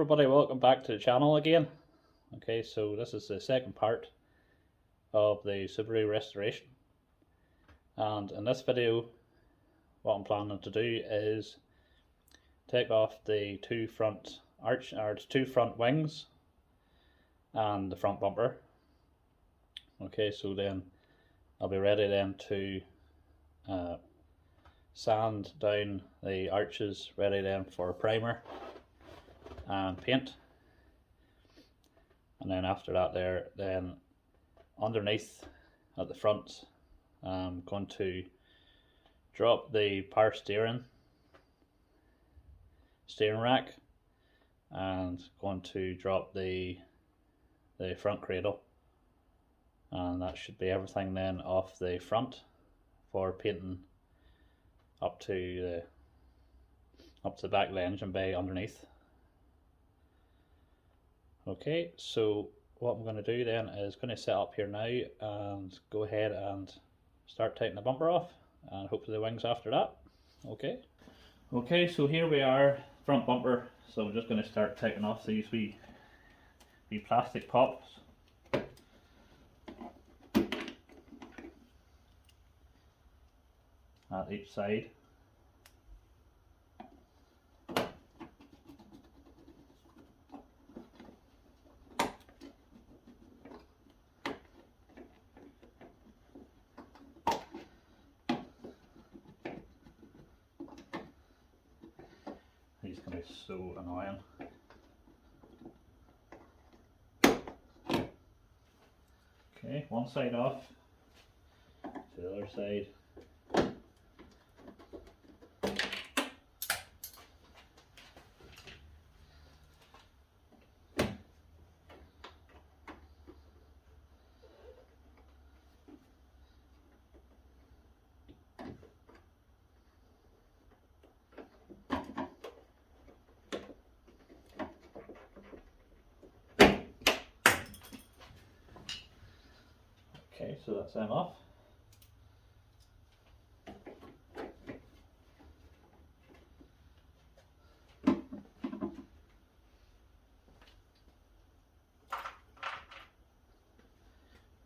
everybody, welcome back to the channel again. Okay, so this is the second part of the Subaru restoration, and in this video what I'm planning to do is take off the two front wings and the front bumper. Okay, so then I'll be ready then to sand down the arches, ready then for a primer and paint. And then after that then underneath at the front I'm going to drop the power steering rack and going to drop the front cradle, and that should be everything then off the front for painting up to the back of the engine bay underneath. Okay, so what I'm going to do then is going to set up here now and go ahead and start taking the bumper off, and hopefully the wings after that. Okay, so here we are, front bumper. So I'm just going to start taking off these wee plastic pops. At each side. These can be so annoying. Okay, one side off, to the other side. Okay, so that's them off.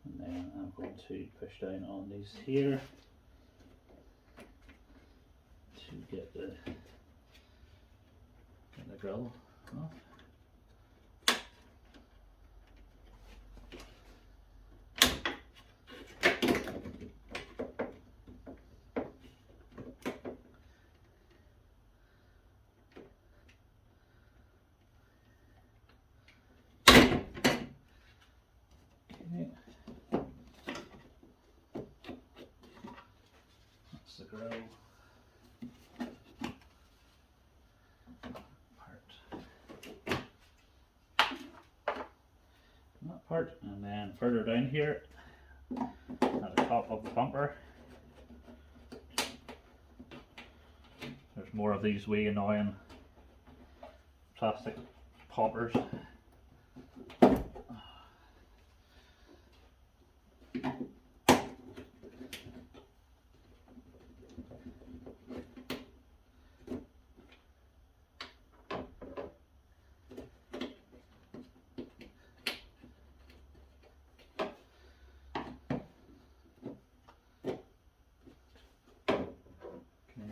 And then I'm going to push down on these here to get the grill off. That's the grill part, and then further down here at the top of the bumper there's more of these wee annoying plastic poppers.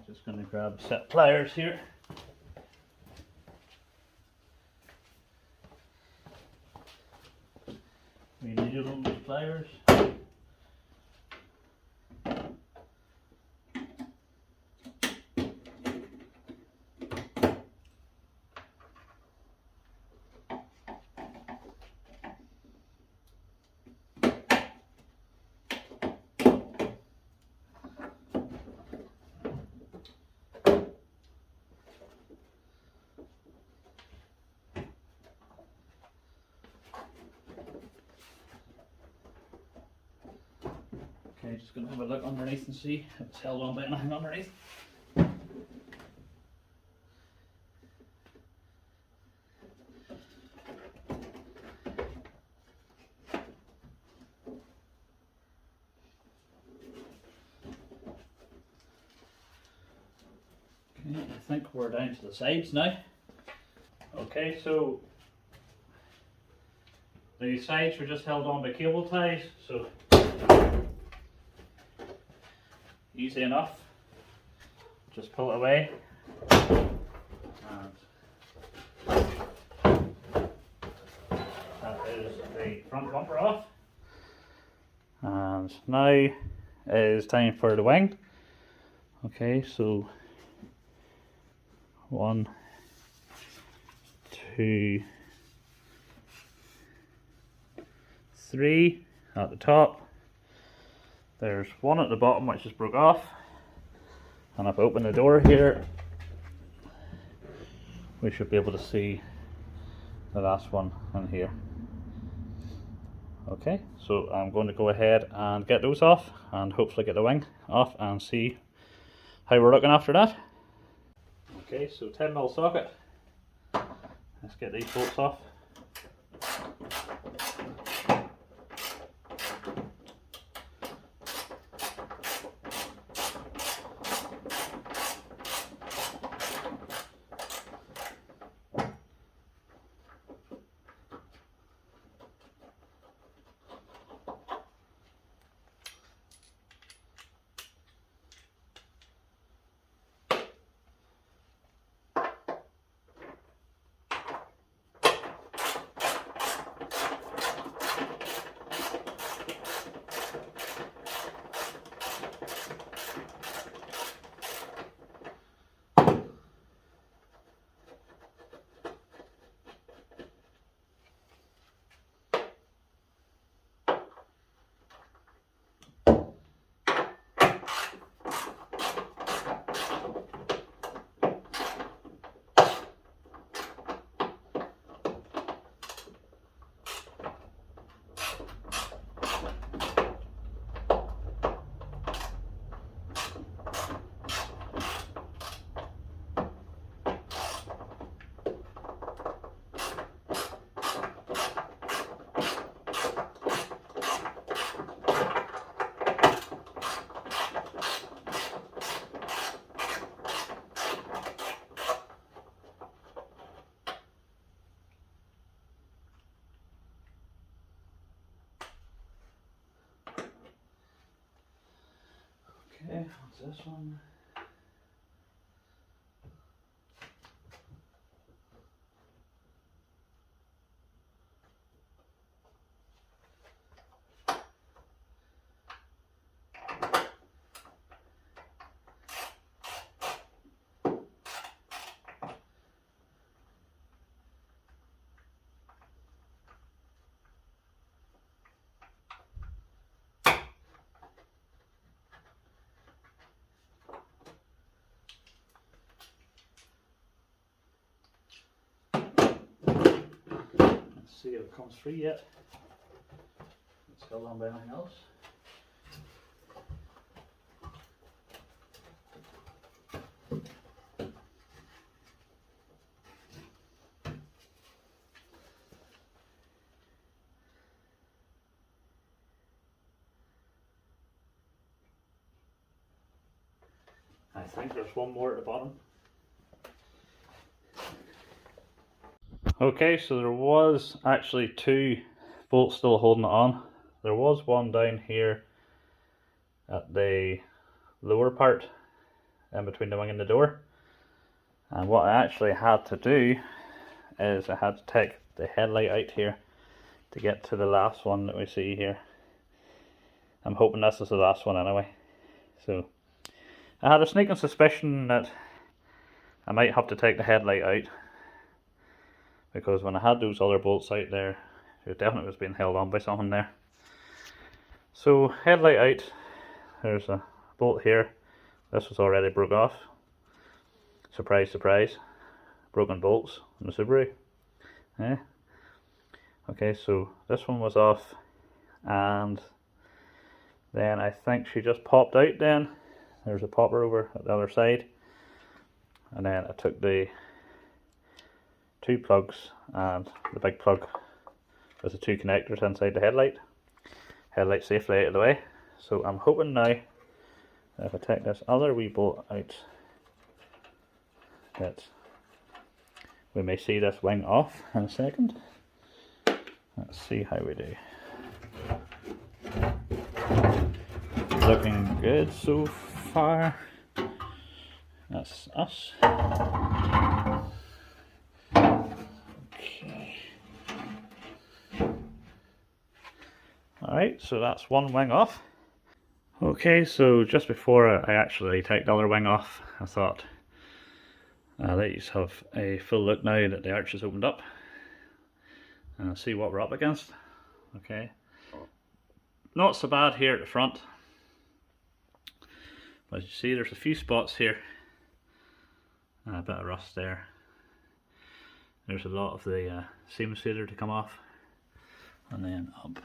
Just going to grab a set of pliers here. We need a little pliers. Okay, just going to have a look underneath and see if it's held on by anything underneath. Okay, I think we're down to the sides now. Okay, so the sides are just held on by cable ties, so easy enough. Just pull it away, and that is the front bumper off. And now is time for the wing. Okay, so 1, 2, 3 at the top. There's one at the bottom which is broke off, and if I open the door here, we should be able to see the last one in here. Okay, so I'm going to go ahead and get those off and hopefully get the wing off and see how we're looking after that. Okay, so 10mm socket. Let's get these bolts off. Okay, what's this one? See if it comes free yet. It's held on by anything else. I think there's one more at the bottom. Okay, so there was actually 2 bolts still holding it on. There was one down here at the lower part in between the wing and the door. And what I actually had to do is I had to take the headlight out here to get to the last one that we see here. I'm hoping this is the last one anyway. So I had a sneaking suspicion that I might have to take the headlight out, because when I had those other bolts out there, it definitely was being held on by something there. So headlight out, there's a bolt here. This was already broke off. Surprise, surprise. Broken bolts on the Subaru. Yeah. Okay, so this one was off, and then I think she just popped out then. There's a popper over at the other side. And then I took the 2 plugs and the big plug with the 2 connectors inside the headlight. Headlight safely out of the way. So I'm hoping now, if I take this other wee bolt out, that we may see this wing off in a second. Let's see how we do. Looking good so far. That's us. Okay. Alright, so that's one wing off. Okay, so just before I actually take the other wing off, I thought I'll let you have a full look now that the arch is opened up and see what we're up against. Okay, not so bad here at the front, but as you see there's a few spots here and a bit of rust there. There's a lot of the seam sealer to come off, and then up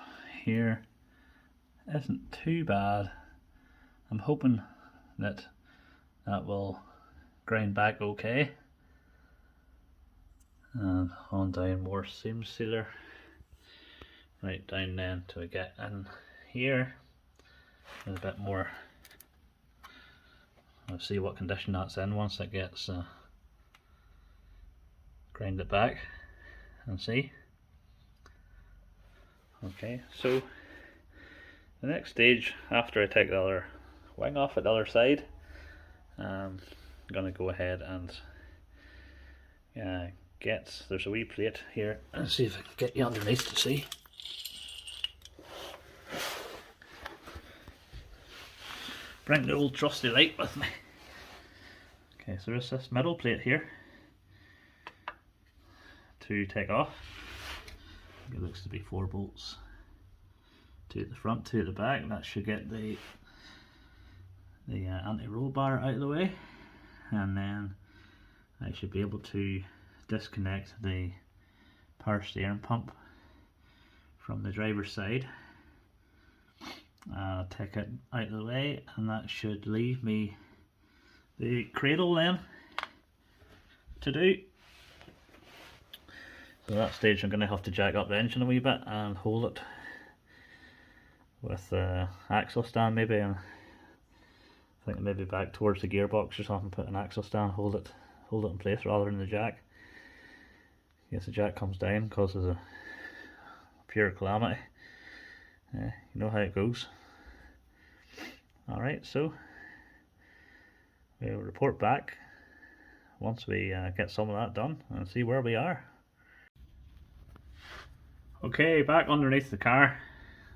here isn't too bad. I'm hoping that will grind back okay. And on down more seam sealer, right down then till we get in here with a bit more. I'll see what condition that's in once it gets grind it back and see. Okay, so the next stage after I take the other wing off at the other side, I'm gonna go ahead and there's a wee plate here and see if I can get you underneath to see. Bring the old trusty light with me. Okay, so there's this middle plate here to take off. It looks to be 4 bolts, 2 at the front, 2 at the back, and that should get the anti-roll bar out of the way, and then I should be able to disconnect the power steering pump from the driver's side. Take it out of the way, and that should leave me the cradle then to do. So at that stage I'm going to have to jack up the engine a wee bit and hold it with the axle stand maybe, and I think maybe back towards the gearbox or something, put an axle stand, hold it in place rather than the jack. Yes, the jack comes down, causes a pure calamity. You know how it goes. Alright, so we'll report back once we get some of that done and see where we are. Okay, back underneath the car.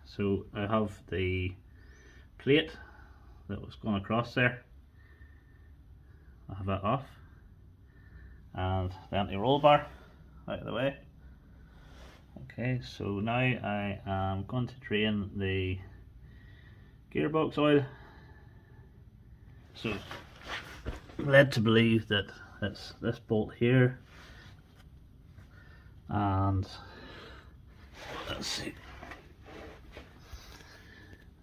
So I have the plate that was going across there. I have that off, and the anti-roll bar out of the way. Okay, so now I am going to drain the gearbox oil. So I'm led to believe that it's this bolt here, and let's see,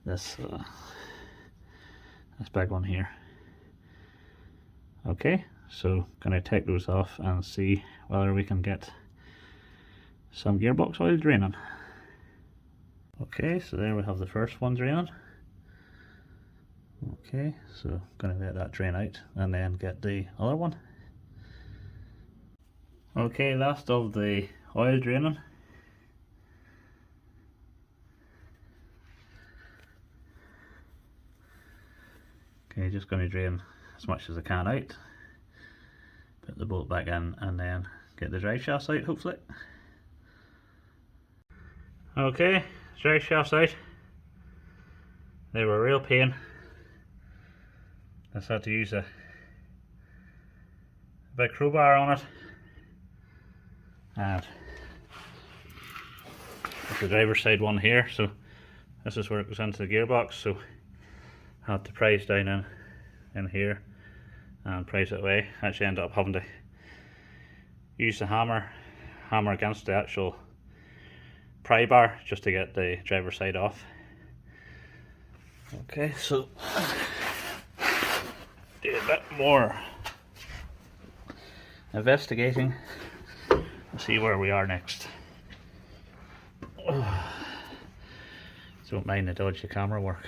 this big one here. Okay, so gonna take those off and see whether we can get some gearbox oil draining. Okay, so there we have the first one draining. Okay, so gonna let that drain out and then get the other one. Okay, last of the oil draining. Okay, just going to drain as much as I can out, put the bolt back in, and then get the drive shafts out hopefully. Okay, drive shafts out. They were a real pain. I just had to use a big crowbar on it, and it's the driver's side one here, so this is where it goes into the gearbox, so I had to prise down in here and prise it away. Actually ended up having to use the hammer against the actual pry bar just to get the driver's side off. Okay, so do a bit more investigating and see where we are next. Don't mind the dodgy camera work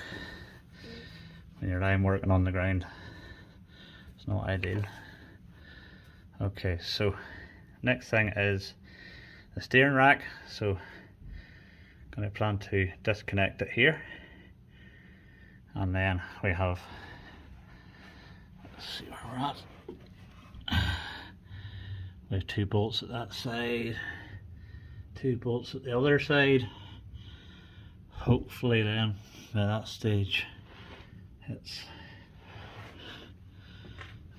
when you're lying working on the ground. It's not ideal. Okay, so next thing is the steering rack. So I'm going to plan to disconnect it here, and then we have, let's see where we're at. We have 2 bolts at that side, 2 bolts at the other side. Hopefully then by that stage it's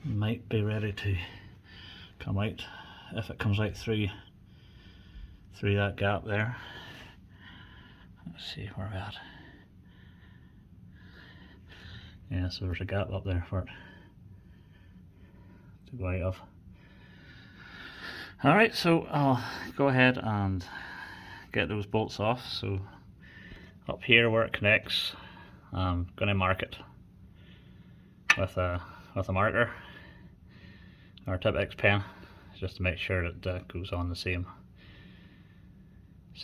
might be ready to come out, if it comes out through that gap there. Let's see where we're at. Yeah, so there's a gap up there for it to go out of. Alright, so I'll go ahead and get those bolts off. So up here where it connects, I'm going to mark it with a marker or a Tip-X pen, just to make sure that that goes on the same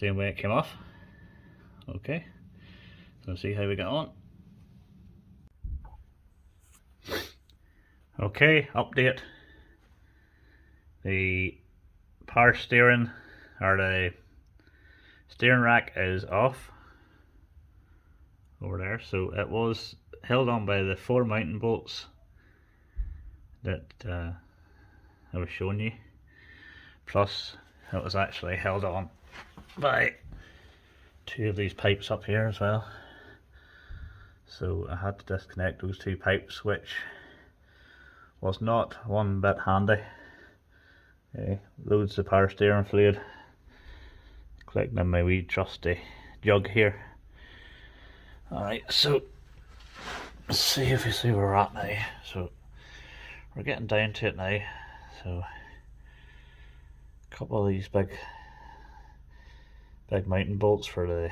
way it came off. Okay, so see how we get on. Okay, update. The power steering, or the steering rack, is off over there. So it was held on by the 4 mounting bolts that I was showing you, plus it was actually held on by 2 of these pipes up here as well. So I had to disconnect those 2 pipes, which was not one bit handy. Okay, loads of power steering fluid collecting in my wee trusty jug here. Alright, so let's see if you see where we're at now. So we're getting down to it now. So a couple of these big mounting bolts for the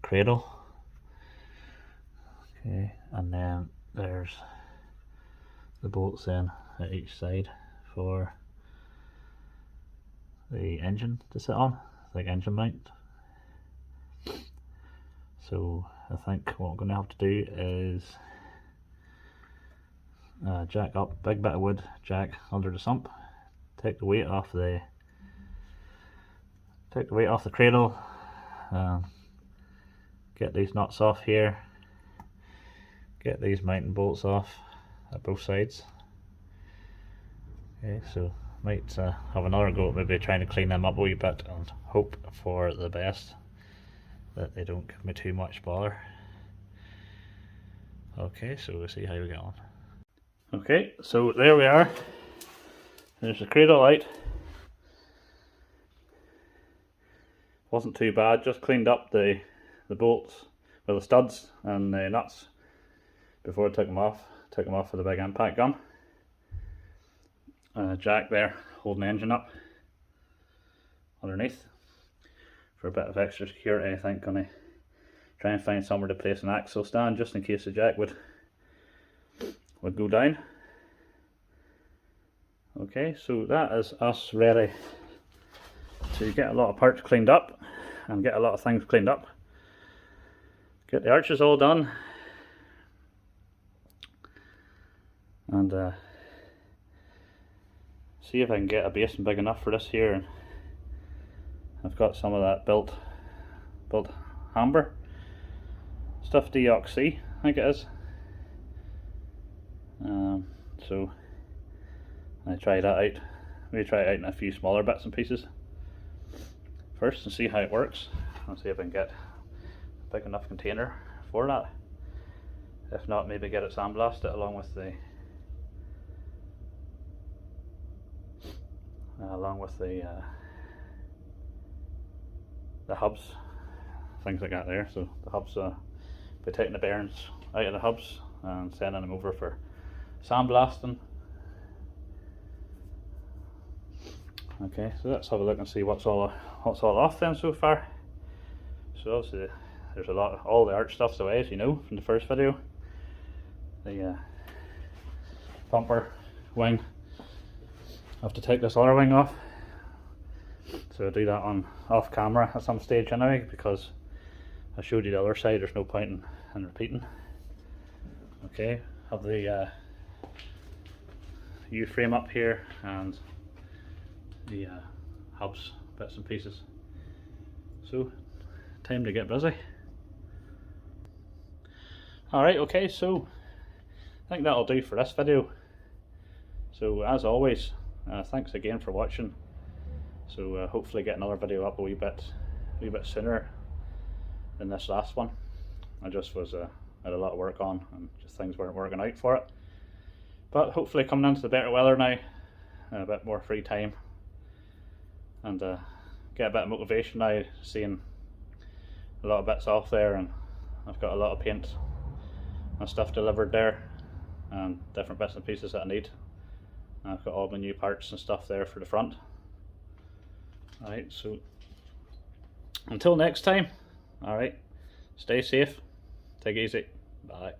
cradle. Okay, and then there's the bolts then at each side for the engine to sit on, like engine mount. So I think what I'm going to have to do is jack up, big bit of wood, jack under the sump, take the weight off the cradle, get these nuts off here, get these mounting bolts off at both sides. Okay, so might have another go at maybe trying to clean them up a wee bit and hope for the best that they don't give me too much bother. Okay, so we'll see how we get on. Okay, so there we are. There's the cradle out. Wasn't too bad, just cleaned up the bolts, well, the studs and the nuts before I took them off with a big impact gun. Jack there holding the engine up underneath for a bit of extra security. I think gonna try and find somewhere to place an axle stand just in case the jack would go down. Okay, so that is us ready to get a lot of parts cleaned up and get a lot of things cleaned up. Get the arches all done, and see if I can get a basin big enough for this here. And I've got some of that built amber stuff, deoxy I think it is. So I try that out. Maybe try it out in a few smaller bits and pieces first and see how it works. I'll see if I can get a big enough container for that. If not, maybe get it sandblasted along with the hubs, things like that there. So the hubs, by taking the bearings out of the hubs and sending them over for sandblasting. Okay, so let's have a look and see what's all off then so far. So obviously there's all the arch stuff's away, as you know from the first video. The bumper wing, I have to take this other wing off, so I'll do that off camera at some stage anyway, because I showed you the other side, there's no point in repeating. Okay, have the U-frame up here and the hubs, bits and pieces. So time to get busy. Alright, okay, so I think that'll do for this video. So as always, thanks again for watching. So hopefully get another video up a wee bit sooner than this last one. I just was had a lot of work on and just things weren't working out for it. But hopefully coming into the better weather now, a bit more free time, and get a bit of motivation now, seeing a lot of bits off there, and I've got a lot of paint and stuff delivered there, and different bits and pieces that I need. And I've got all my new parts and stuff there for the front. Alright, so until next time, alright, stay safe, take it easy, bye.